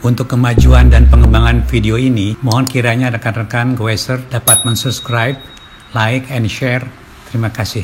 Untuk kemajuan dan pengembangan video ini, mohon kiranya rekan-rekan Goeser dapat mensubscribe, like, and share. Terima kasih.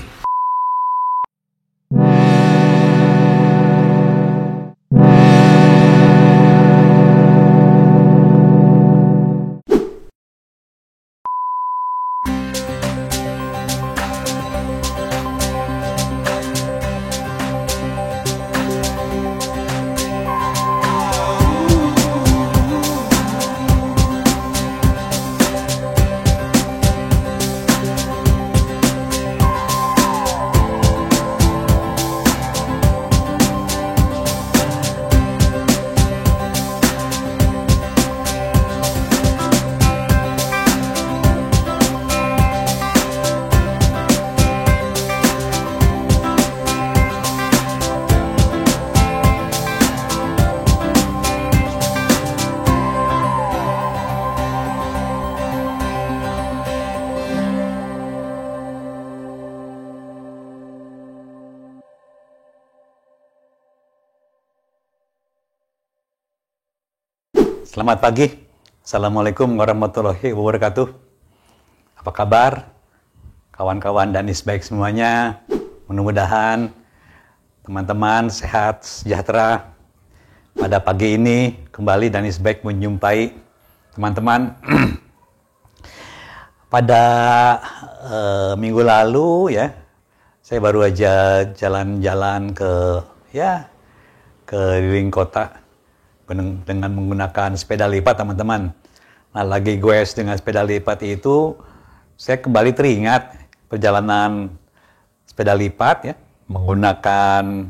Selamat pagi. Assalamualaikum warahmatullahi wabarakatuh. Apa kabar kawan-kawan dan isbaik semuanya? Mudah-mudahan teman-teman sehat, sejahtera. Pada pagi ini kembali dan isbaik menjumpai teman-teman. Pada minggu lalu ya, saya baru aja jalan-jalan ke keliling kota dengan menggunakan sepeda lipat, teman-teman. Nah, lagi goes dengan sepeda lipat itu, saya kembali teringat perjalanan sepeda lipat ya, menggunakan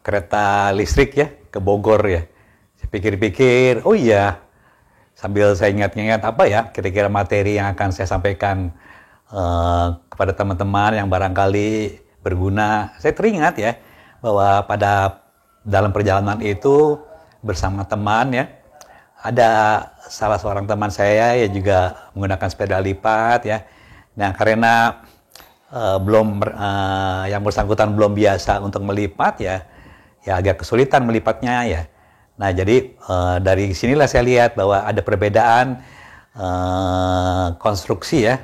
kereta listrik ya, ke Bogor ya. Saya pikir-pikir, oh iya, sambil saya ingat-ingat apa ya, kira-kira materi yang akan saya sampaikan kepada teman-teman yang barangkali berguna. Saya teringat ya, bahwa pada dalam perjalanan itu, bersama teman ya, ada salah seorang teman saya yang juga menggunakan sepeda lipat ya. Nah, karena yang bersangkutan belum biasa untuk melipat ya agak kesulitan melipatnya ya. Nah, jadi dari sinilah saya lihat bahwa ada perbedaan konstruksi ya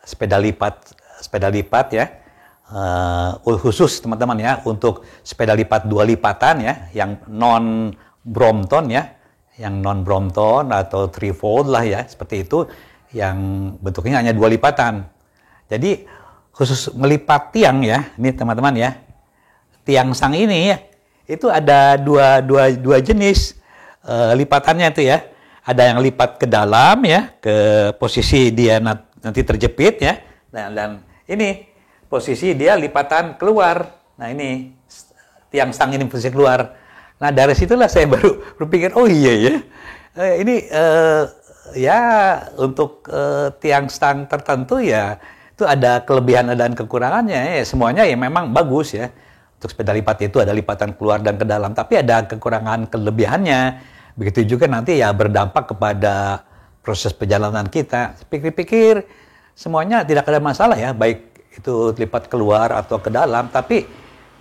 sepeda lipat ya, khusus teman-teman ya, untuk sepeda lipat dua lipatan ya, yang non Brompton ya, yang non Brompton atau threefold lah ya, seperti itu, yang bentuknya hanya dua lipatan. Jadi khusus melipat tiang ya, ini teman-teman ya, tiang stang ini ya, itu ada dua jenis lipatannya itu ya. Ada yang lipat ke dalam ya, ke posisi dia nanti terjepit ya, dan ini posisi dia lipatan keluar. Nah, ini tiang stang ini posisi keluar. Nah, dari situlah saya baru berpikir, oh iya ya, ini ya untuk tiang stang tertentu ya, itu ada kelebihan dan kekurangannya ya. Semuanya ya memang bagus ya. Untuk sepeda lipat itu ada lipatan keluar dan ke dalam, tapi ada kekurangan kelebihannya. Begitu juga nanti ya berdampak kepada proses perjalanan kita. Pikir-pikir semuanya tidak ada masalah ya, baik itu lipat keluar atau ke dalam, tapi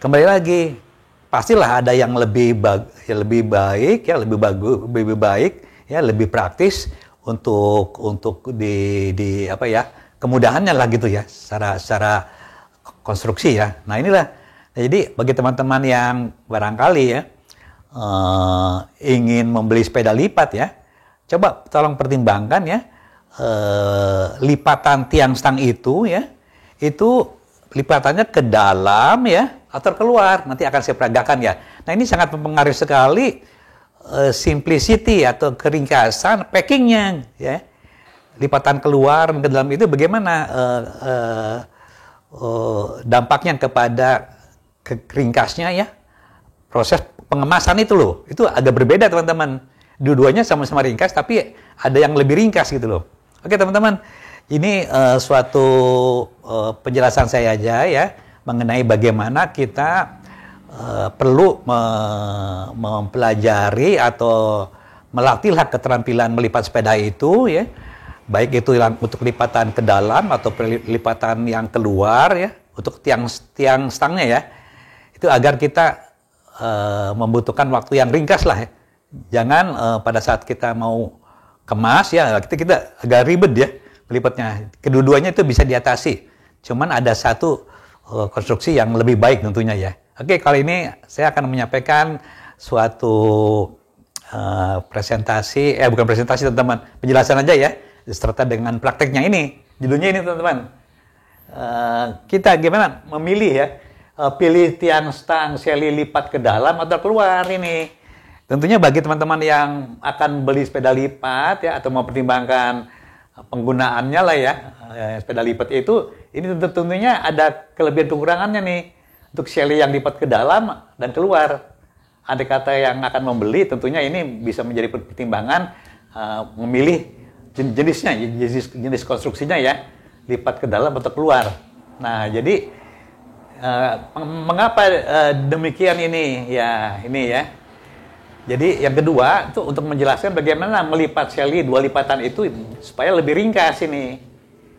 kembali lagi, pastilah ada yang lebih baik, lebih praktis untuk di apa ya, kemudahannya lah gitu ya, secara konstruksi ya. Nah, inilah. Jadi bagi teman-teman yang barangkali ya ingin membeli sepeda lipat ya, coba tolong pertimbangkan ya, lipatan tiang stang itu ya, itu lipatannya ke dalam ya, atau keluar, nanti akan saya peragakan ya. Nah, ini sangat mempengaruhi sekali simplicity atau keringkasan packingnya ya. Lipatan keluar ke dalam itu bagaimana dampaknya kepada keringkasnya ya. Proses pengemasan itu loh, itu agak berbeda teman-teman. Dua-duanya sama-sama ringkas, tapi ada yang lebih ringkas gitu loh. Oke teman-teman, ini suatu penjelasan saya aja ya, mengenai bagaimana kita perlu mempelajari atau melatihlah keterampilan melipat sepeda itu ya, baik itu untuk lipatan ke dalam atau lipatan yang keluar ya, untuk tiang stangnya ya, itu agar kita membutuhkan waktu yang ringkas lah ya. jangan pada saat kita mau kemas ya, kita agak ribet ya melipatnya. Kedua-duanya itu bisa diatasi. Cuman ada satu konstruksi yang lebih baik tentunya ya. Oke, kali ini saya akan menyampaikan suatu presentasi, bukan presentasi teman-teman, penjelasan aja ya, serta dengan prakteknya ini. Judulnya ini teman-teman. Kita gimana memilih ya, pilih tiang stang seli lipat ke dalam atau keluar ini. Tentunya bagi teman-teman yang akan beli sepeda lipat ya, atau mau pertimbangkan penggunaannya lah ya, sepeda lipat itu, ini tentunya ada kelebihan kekurangannya nih. Untuk seli yang lipat ke dalam dan keluar. Andai kata yang akan membeli, tentunya ini bisa menjadi pertimbangan memilih jenisnya, jenis konstruksinya ya, lipat ke dalam atau keluar. Nah, jadi mengapa demikian ini ya, ini ya. Jadi yang kedua itu untuk menjelaskan bagaimana melipat seli 2 lipatan itu supaya lebih ringkas ini.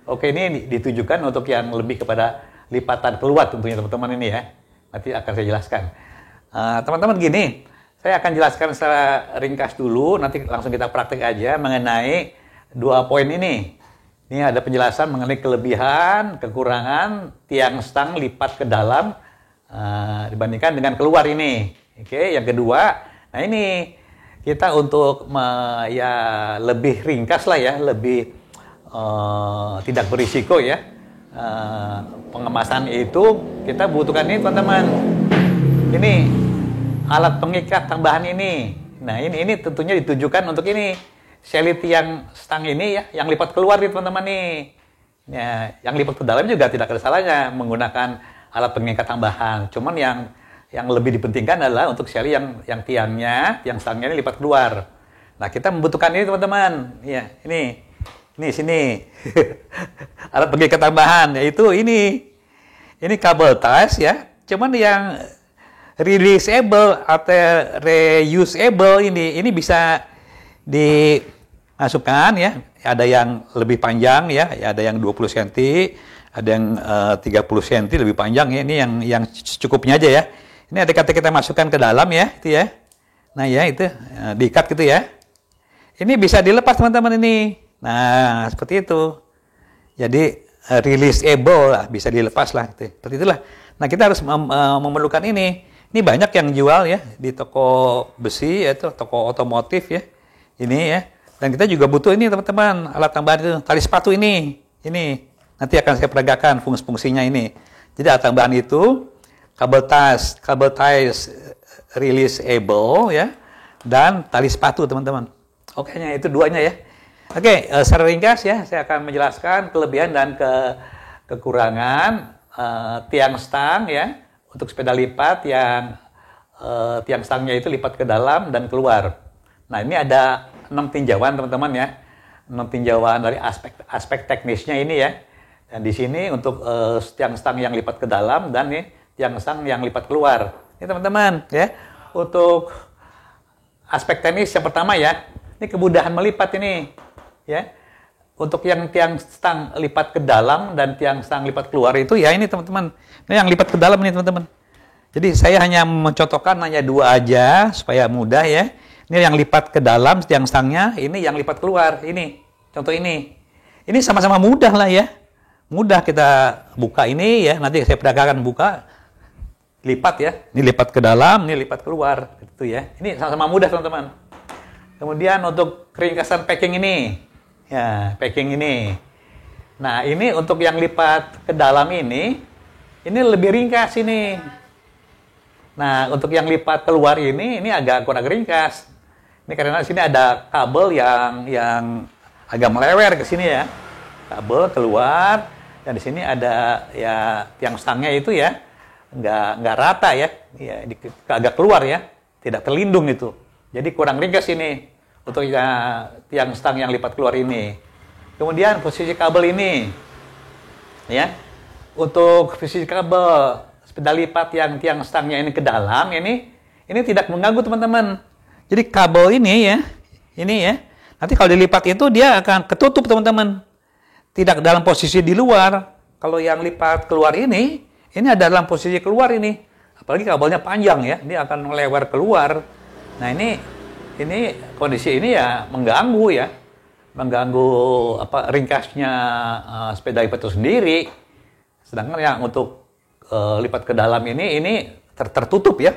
Oke, ini ditujukan untuk yang lebih kepada lipatan keluar tentunya teman-teman ini ya. Nanti akan saya jelaskan. Teman-teman gini, saya akan jelaskan secara ringkas dulu, nanti langsung kita praktek aja mengenai 2 poin ini. Ini ada penjelasan mengenai kelebihan, kekurangan tiang stang lipat ke dalam dibandingkan dengan keluar ini. Oke, yang kedua, nah ini kita untuk ya lebih ringkas lah ya, lebih tidak berisiko ya. Pengemasan itu kita butuhkan ini teman-teman. Ini alat pengikat tambahan ini. Nah ini tentunya ditujukan untuk ini seli tiang stang ini ya, yang lipat keluar nih teman-teman nih. Ya, yang lipat ke dalam juga tidak ada salahnya menggunakan alat pengikat tambahan. Cuman yang lebih dipentingkan adalah untuk seli yang tiang stangnya ini lipat keluar. Nah kita membutuhkan ini teman-teman. Ya ini sini alat pengikat tambahan yaitu ini kabel tas ya, cuman yang releasable atau reusable ini bisa dimasukkan ya, ada yang lebih panjang ya, ada yang 20 cm, ada yang 30 cm lebih panjang ya, ini yang secukupnya aja ya. Ini ada kata kita masukkan ke dalam ya, itu ya. Nah ya itu diikat gitu ya. Ini bisa dilepas teman-teman ini. Nah, seperti itu. Jadi releasable lah, bisa dilepas lah gitu. Seperti itulah. Nah, kita harus memerlukan ini. Ini banyak yang jual ya di toko besi atau toko otomotif ya. Ini ya. Dan kita juga butuh ini teman-teman, alat tambahan itu, tali sepatu ini. Ini nanti akan saya peragakan fungsinya ini. Jadi alat tambahan itu kabel ties releasable ya, dan tali sepatu teman-teman. Oke, itu duanya ya. Oke, secara ringkas ya, saya akan menjelaskan kelebihan dan kekurangan tiang stang ya, untuk sepeda lipat yang tiang stangnya itu lipat ke dalam dan keluar. Nah, ini ada 6 tinjauan teman-teman ya, 6 tinjauan dari aspek teknisnya ini ya. Dan di sini untuk tiang stang yang lipat ke dalam dan nih tiang stang yang lipat keluar. Ini teman-teman ya, untuk aspek teknis yang pertama ya, ini kemudahan melipat ini. Ya, untuk yang tiang stang lipat ke dalam dan tiang stang lipat keluar itu ya ini teman-teman. Ini yang lipat ke dalam ini teman-teman. Jadi saya hanya mencontohkan hanya 2 aja supaya mudah ya. Ini yang lipat ke dalam tiang stangnya, ini yang lipat keluar. Ini contoh ini. Ini sama-sama mudah lah ya. Mudah kita buka ini ya. Nanti saya peragakan buka, lipat ya. Ini lipat ke dalam, ini lipat keluar, gitu ya. Ini sama-sama mudah teman-teman. Kemudian untuk keringkasan packing ini. Ya, packing ini. Nah, ini untuk yang lipat ke dalam ini lebih ringkas ini. Nah, untuk yang lipat keluar ini agak kurang ringkas. Ini karena di sini ada kabel yang agak melewer ke sini ya. Kabel keluar, dan di sini ada ya tiang stangnya itu ya nggak rata ya, agak keluar ya, tidak terlindung itu. Jadi kurang ringkas ini. Untuk tiang stang yang lipat keluar ini. Kemudian posisi kabel ini. Ya. Untuk posisi kabel sepeda lipat yang tiang stangnya ini ke dalam ini tidak mengganggu teman-teman. Jadi kabel ini ya. Nanti kalau dilipat itu dia akan ketutup teman-teman. Tidak dalam posisi di luar. Kalau yang lipat keluar ini ada dalam posisi keluar ini. Apalagi kabelnya panjang ya. Dia akan melebar keluar. Nah, ini ini kondisi ini ya mengganggu ya, mengganggu apa ringkasnya sepeda lipat itu sendiri. Sedangkan yang untuk lipat ke dalam ini tertutup ya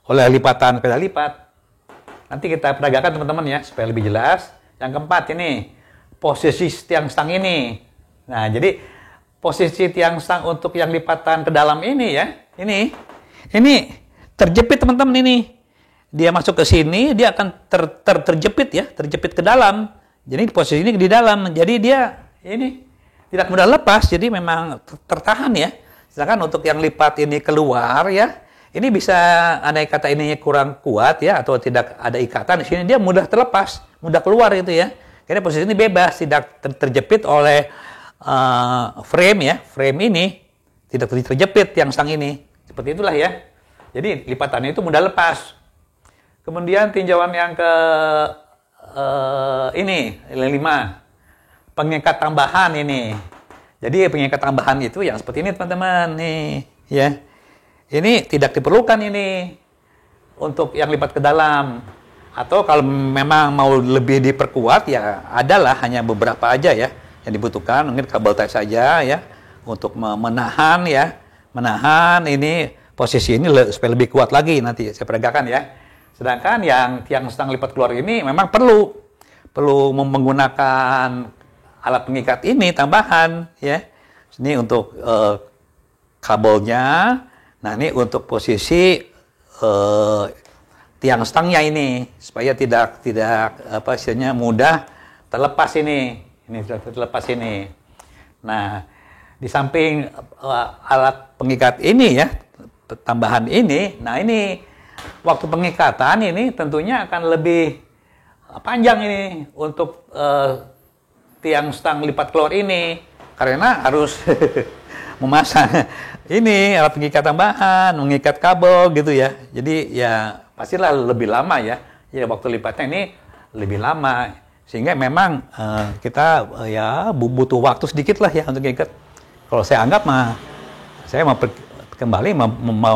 oleh lipatan sepeda lipat. Nanti kita peragakan teman-teman ya supaya lebih jelas. Yang keempat ini posisi tiang stang ini. Nah jadi posisi tiang stang untuk yang lipatan ke dalam ini ya, ini terjepit teman-teman ini. Dia masuk ke sini, dia akan terjepit ya, terjepit ke dalam. Jadi posisi ini di dalam, jadi dia ini tidak mudah lepas, jadi memang tertahan ya. Sedangkan untuk yang lipat ini keluar ya, ini bisa andai kata ininya kurang kuat ya, atau tidak ada ikatan di sini, dia mudah terlepas, mudah keluar gitu ya. Karena posisi ini bebas, tidak terjepit oleh frame ya, frame ini tidak terjepit yang stang ini. Seperti itulah ya. Jadi lipatannya itu mudah lepas. Kemudian tinjauan yang ke ini, 5. Pengikat tambahan ini. Jadi pengikat tambahan itu yang seperti ini teman-teman nih, ya. Ini tidak diperlukan ini untuk yang lipat ke dalam. Atau kalau memang mau lebih diperkuat ya adalah hanya beberapa aja ya yang dibutuhkan, mungkin kabel tie saja ya untuk menahan ya, menahan ini posisi ini supaya lebih kuat lagi nanti saya peragakan ya. Sedangkan yang tiang stang lipat keluar ini memang perlu menggunakan alat pengikat ini tambahan ya. Ini untuk kabelnya. Nah ini untuk posisi tiang stangnya ini supaya tidak apa istilahnya mudah terlepas ini. Ini sudah terlepas ini. Nah di samping alat pengikat ini ya tambahan ini, nah ini waktu pengikatan ini tentunya akan lebih panjang ini untuk tiang stang lipat keluar ini karena harus memasang ini alat pengikat tambahan, mengikat kabel gitu ya. Jadi ya pastilah lebih lama ya. Ya waktu lipatnya ini lebih lama sehingga memang kita ya butuh waktu sedikit lah ya untuk mengikat. Kalau saya anggap saya mau kembali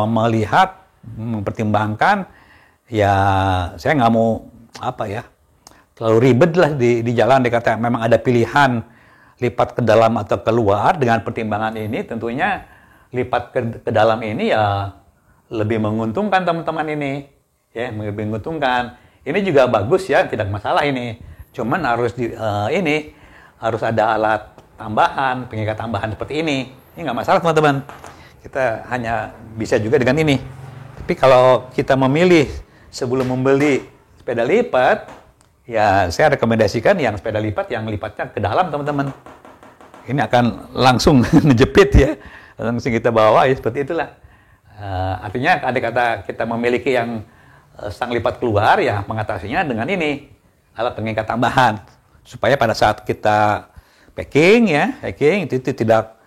melihat, mempertimbangkan, ya saya nggak mau apa ya terlalu ribet lah di jalan. Dikata memang ada pilihan lipat ke dalam atau keluar. Dengan pertimbangan ini tentunya lipat ke dalam ini ya lebih menguntungkan teman-teman ini ya, lebih menguntungkan. Ini juga bagus ya, tidak masalah ini. Cuman harus ini harus ada alat tambahan, pengikat tambahan seperti ini. Ini nggak masalah teman-teman. Kita hanya bisa juga dengan ini. Tapi kalau kita memilih sebelum membeli sepeda lipat, ya saya rekomendasikan yang sepeda lipat yang lipatnya ke dalam teman-teman. Ini akan langsung ngejepit ya, langsung kita bawa ya seperti itulah. Artinya ada kata kita memiliki yang stang lipat keluar ya mengatasinya dengan ini alat pengikat tambahan supaya pada saat kita packing itu tidak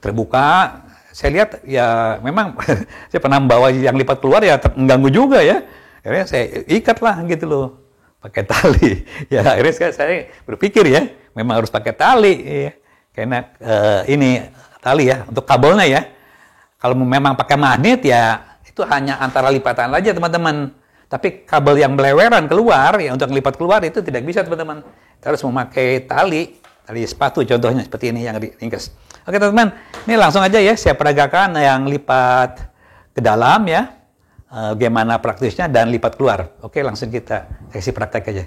terbuka. Saya lihat ya memang saya pernah membawa yang lipat keluar ya mengganggu juga ya. Akhirnya saya ikat lah gitu loh pakai tali. Ya akhirnya saya berpikir ya memang harus pakai tali ya. Karena ini tali ya untuk kabelnya ya. Kalau memang pakai magnet ya itu hanya antara lipatan aja teman-teman. Tapi kabel yang beleweran keluar ya untuk lipat keluar itu tidak bisa teman-teman. Kita harus memakai tali sepatu contohnya seperti ini yang diringkas. Oke teman-teman, ini langsung aja ya saya peragakan yang lipat ke dalam ya. Bagaimana praktisnya dan lipat keluar. Oke, langsung kita kasih praktek aja.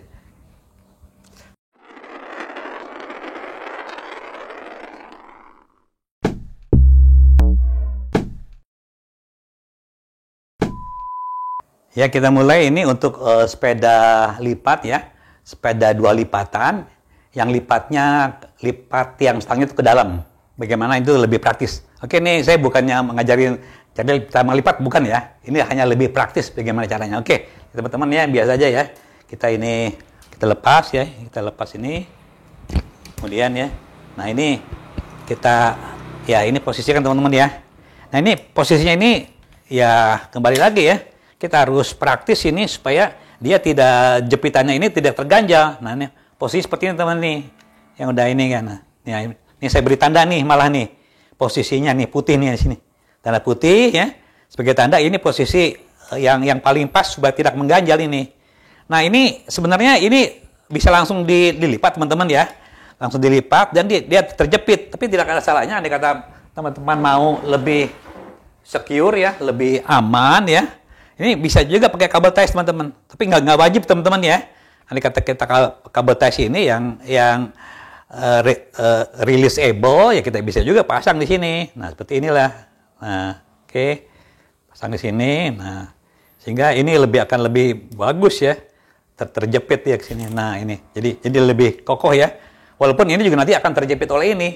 Ya, kita mulai ini untuk sepeda lipat ya. Sepeda 2 lipatan yang lipat tiang stangnya itu ke dalam. Bagaimana itu lebih praktis. Oke, nih saya bukannya mengajarin cara lipat, bukan ya. Ini hanya lebih praktis bagaimana caranya. Oke, teman-teman ya biasa aja ya. Kita lepas ya. Kita lepas ini. Kemudian ya. Nah, ini kita ya ini posisikan teman-teman ya. Nah, ini posisinya ini ya kembali lagi ya. Kita harus praktis ini supaya dia tidak jepitannya ini tidak terganjal. Nah, ini posisi seperti ini teman nih. Yang udah ini kan. Nah, ini saya beri tanda nih malah nih. Posisinya nih putih nih di sini. Tanda putih ya. Sebagai tanda ini posisi yang paling pas supaya tidak mengganjal ini. Nah, ini sebenarnya ini bisa langsung dilipat teman-teman ya. Langsung dilipat dan dia terjepit. Tapi tidak ada salahnya andai kata teman-teman mau lebih secure ya, lebih aman ya. Ini bisa juga pakai kabel ties teman-teman. Tapi nggak wajib teman-teman ya. Andai kata kita kabel ties ini yang releasable ya, kita bisa juga pasang di sini. Nah, seperti inilah. Nah, oke. Pasang di sini. Nah, sehingga ini akan lebih bagus ya. Terjepit ya ke sini. Nah, ini. Jadi lebih kokoh ya. Walaupun ini juga nanti akan terjepit oleh ini.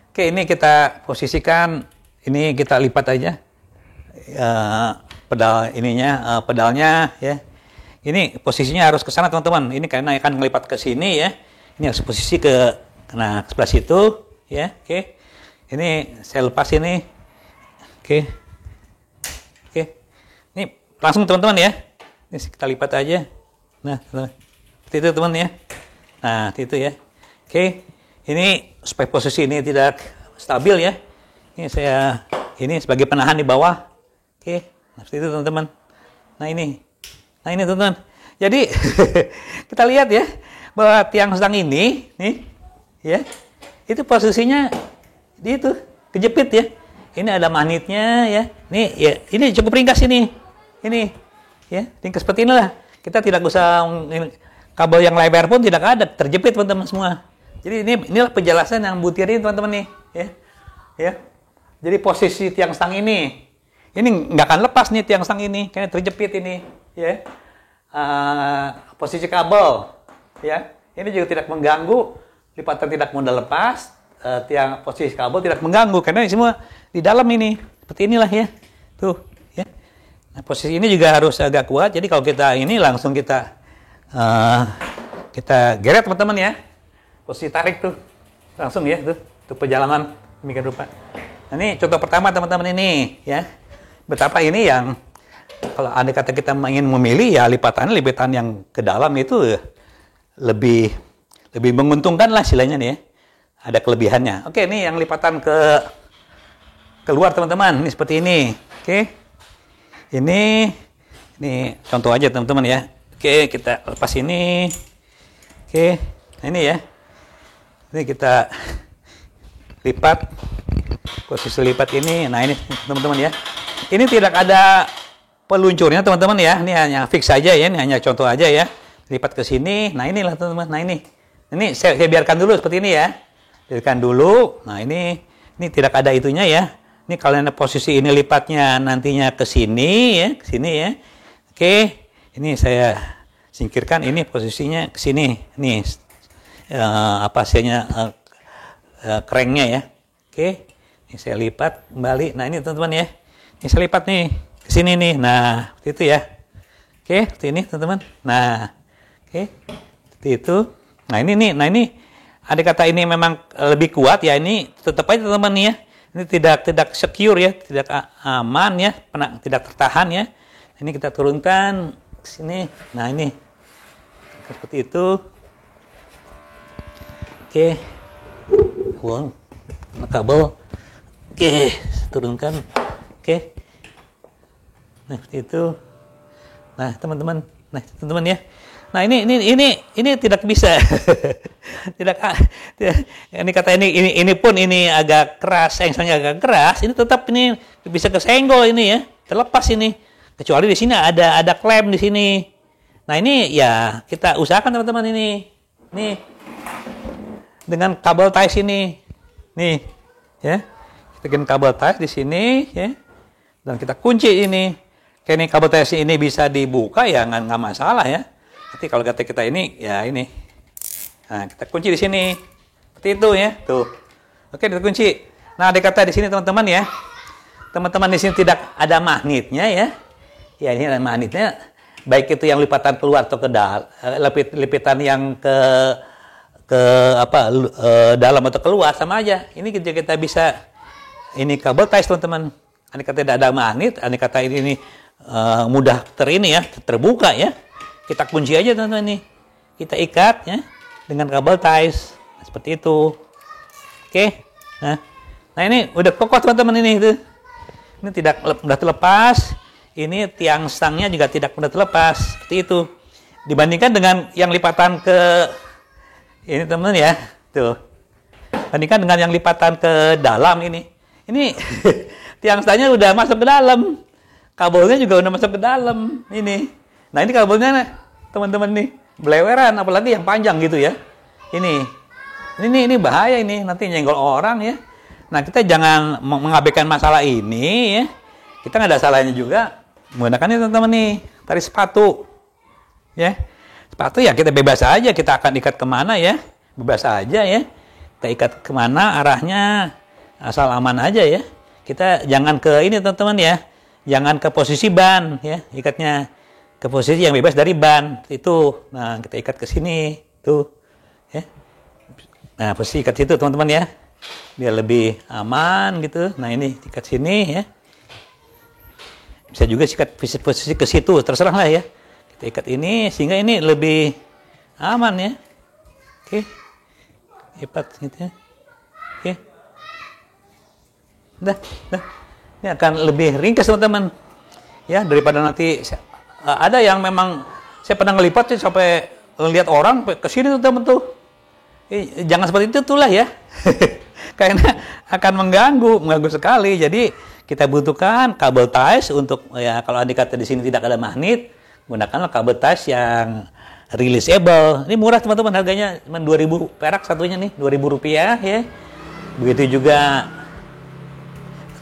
Oke, ini kita posisikan, ini kita lipat aja. Pedalnya ya. Ini posisinya harus ke sana teman-teman. Ini karena akan ngelipat ke sini ya. Ini harus posisi ke sebelah situ ya. Oke. Ini saya lepas ini. Oke. Ini langsung teman-teman ya. Ini kita lipat aja. Nah, seperti itu teman ya. Nah, itu ya. Oke. Ini supaya posisi ini tidak stabil ya. Ini ini sebagai penahan di bawah. Oke. Nah, seperti itu teman-teman. Nah, ini teman-teman. Jadi kita lihat ya bahwa tiang stang ini nih ya. Itu posisinya itu kejepit ya. Ini ada magnetnya ya. Ini cukup ringkas ini. Ini ya, ringkas seperti inilah. Kita tidak usah kabel yang lebar pun tidak ada, terjepit teman-teman semua. Jadi inilah penjelasan yang butir ini teman-teman nih ya. Ya. Jadi posisi tiang stang ini nggak akan lepas nih tiang stang ini karena terjepit ini ya. Posisi kabel ya. Ini juga tidak mengganggu, lipatan tidak mudah lepas, posisi kabel tidak mengganggu karena ini semua di dalam ini. Seperti inilah ya. Tuh, ya. Nah, posisi ini juga harus agak kuat. Jadi kalau kita ini langsung kita geret teman-teman ya. Posisi tarik tuh. Langsung ya tuh perjalanan demikian rupa. Nah, ini contoh pertama teman-teman ini ya. Betapa ini yang kalau andai kata kita ingin memilih ya lipatan yang ke dalam itu lebih menguntungkan lah istilahnya nih ya. Ada kelebihannya. Oke, ini yang lipatan keluar teman-teman. Ini seperti ini. Oke. Ini contoh aja teman-teman ya. Oke, kita lepas ini. Oke. Nah, ini ya. Ini kita lipat. Posisi lipat ini. Nah, ini teman-teman ya. Ini tidak ada peluncurnya teman-teman ya. Ini hanya fix saja ya. Ini hanya contoh aja ya. Lipat ke sini. Nah, inilah teman-teman. Nah, ini saya biarkan dulu seperti ini ya. Biarkan dulu. Nah, ini tidak ada itunya ya. Ini kalau posisi ini lipatnya nantinya ke sini ya, ke sini ya. Oke. Ini saya singkirkan, ini posisinya ke sini. Nih. Cranknya ya. Oke. Ini saya lipat kembali. Nah, ini teman-teman ya. Ini saya lipat nih ke sini nih. Nah, seperti itu ya. Oke, seperti ini teman-teman. Nah, oke. Seperti itu. Nah, ini ada kata ini memang lebih kuat ya, ini tetap aja teman-teman nih ya. Ini tidak secure ya, tidak aman ya, tidak tertahan ya. Ini kita turunkan ke sini. Nah, ini seperti itu. Oke. Buang kabel. Oke, turunkan. Oke. Nah, seperti itu. Nah, teman-teman ya. Nah, ini tidak bisa. tidak ini kata ini pun ini agak keras, engselnya agak keras, ini tetap ini bisa kesenggol ini ya, terlepas ini. Kecuali di sini ada klem di sini. Nah, ini ya kita usahakan teman-teman ini. Nih. Dengan kabel ties ini. Nih, ya. Kita bikin kabel ties di sini ya. Dan kita kunci ini. Kayak ini kabel ties ini bisa dibuka ya nggak masalah ya. Nanti kalau kata kita ini ya ini. Nah, kita kunci di sini. Seperti itu ya. Tuh. Oke, kita kunci. Nah, ada kata di sini teman-teman ya. Teman-teman di sini tidak ada magnetnya ya. Ya, ini ada magnetnya. Baik itu yang lipatan keluar atau ke dalam, lipitan yang ke dalam atau keluar sama aja. Ini kita bisa ini kabel ties teman-teman. Ini kata tidak ada magnet, ini kata ini mudah terbuka ya. Kita kunci aja teman-teman nih. Kita ikat ya dengan kabel ties. Nah, seperti itu. Oke. Nah ini udah kokoh teman-teman ini itu. Ini tidak mudah terlepas. Ini tiang stangnya juga tidak mudah terlepas. Seperti itu. Dibandingkan dengan yang lipatan ke ini teman-teman ya, tuh. Bandingkan dengan yang lipatan ke dalam ini. Ini tiang stangnya udah masuk ke dalam. Kabelnya juga udah masuk ke dalam ini. Nah, ini kabelnya teman-teman nih, beleweran, apalagi yang panjang gitu ya. Ini bahaya ini, nanti nyenggol orang ya. Nah, kita jangan mengabaikan masalah ini ya. Kita nggak ada salahnya juga menggunakan ini teman-teman nih, tali sepatu. Ya. Sepatu ya kita bebas aja, kita akan ikat kemana ya. Bebas aja ya. Kita ikat kemana arahnya, asal aman aja ya. Kita jangan ke ini teman-teman ya. Jangan ke posisi ban ya, ikatnya ke posisi yang bebas dari ban itu. Nah, kita ikat ke sini tuh ya. Nah, posisi ikat situ teman-teman ya, biar lebih aman gitu. Nah, ini ikat sini ya. Bisa juga ikat posisi ke situ, terserah lah ya. Kita ikat ini sehingga ini lebih aman ya. Oke, ikat gitu ya. Oke, dah. Ini akan lebih ringkas teman-teman ya, daripada nanti ada yang memang saya pernah ngelipat sih sampai lihat orang ke sini tuh teman tuh. Jangan seperti itu tuh lah ya. Karena akan mengganggu sekali. Jadi kita butuhkan kabel ties untuk ya, kalau Anda kata di sini tidak ada magnet, gunakanlah kabel ties yang releasable. Ini murah teman-teman, harganya cuma 2.000 perak satunya nih, 2.000 rupiah ya. Begitu juga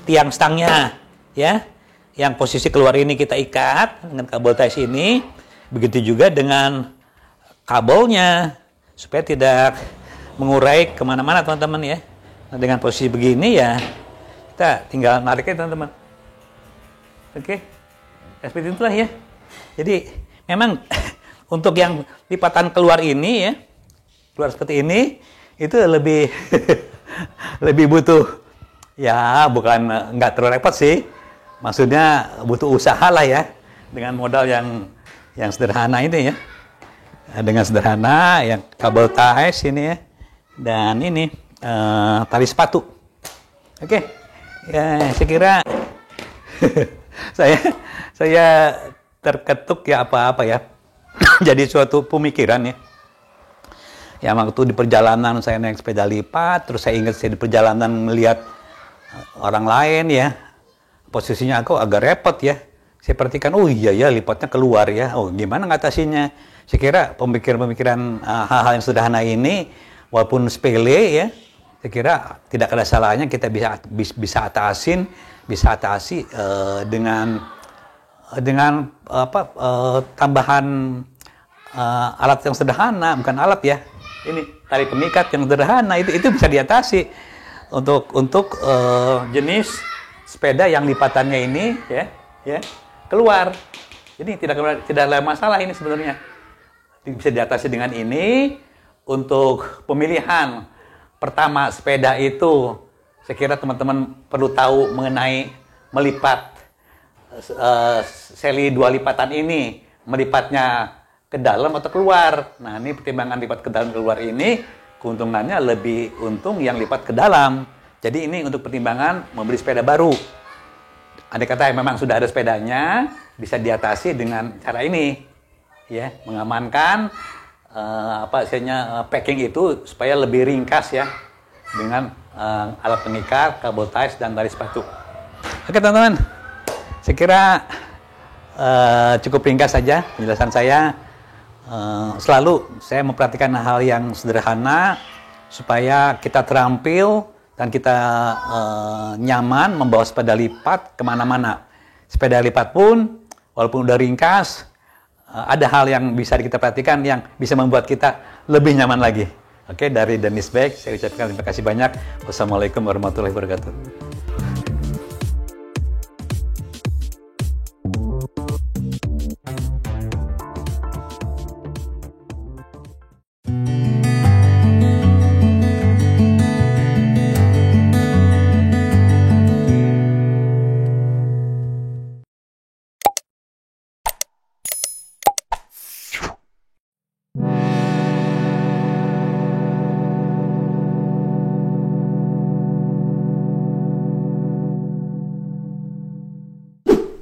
tiang stangnya ya, yang posisi keluar ini kita ikat dengan kabel ties ini. Begitu juga dengan kabelnya supaya tidak mengurai kemana-mana teman-teman ya. Nah, dengan posisi begini ya kita tinggal nariknya teman-teman. Oke, seperti itulah ya. Jadi memang untuk yang lipatan keluar ini ya, keluar seperti ini itu lebih lebih butuh. Ya, bukan nggak terlalu repot sih. Maksudnya butuh usaha lah ya. Dengan modal yang sederhana ini ya. Dengan sederhana, yang kabel ties ini ya. Dan ini tali sepatu. Oke. Ya, saya kira saya terketuk ya apa-apa ya. Jadi suatu pemikiran ya. Ya, waktu di perjalanan saya naik sepeda lipat, terus saya ingat saya di perjalanan melihat orang lain ya, posisinya aku agak repot ya. Saya perhatikan, oh iya ya lipatnya keluar ya. Oh gimana ngatasinnya? Saya kira pemikiran hal-hal yang sederhana ini, walaupun sepele ya, saya kira tidak ada salahnya kita bisa atasi dengan tambahan alat yang sederhana, bukan alat ya. Ini tali pengikat yang sederhana itu bisa diatasi. Untuk jenis sepeda yang lipatannya ini ya keluar. Jadi tidak ada masalah ini sebenarnya. Bisa diatasi dengan ini. Untuk pemilihan pertama sepeda itu, saya kira teman-teman perlu tahu mengenai melipat seli 2 lipatan ini, melipatnya ke dalam atau keluar. Nah, ini pertimbangan lipat ke dalam keluar ini, keuntungannya lebih untung yang lipat ke dalam. Jadi ini untuk pertimbangan membeli sepeda baru. Andai kata memang sudah ada sepedanya, bisa diatasi dengan cara ini, ya, mengamankan packing itu supaya lebih ringkas ya, dengan alat pengikat, kabel ties dan tali sepatu. Oke teman-teman, saya kira cukup ringkas saja penjelasan saya. Selalu saya memperhatikan hal yang sederhana supaya kita terampil dan kita nyaman membawa sepeda lipat kemana-mana. Sepeda lipat pun walaupun udah ringkas, ada hal yang bisa kita perhatikan yang bisa membuat kita lebih nyaman lagi. Oke, dari Dennis Beck, saya ucapkan terima kasih banyak. Wassalamualaikum warahmatullahi wabarakatuh.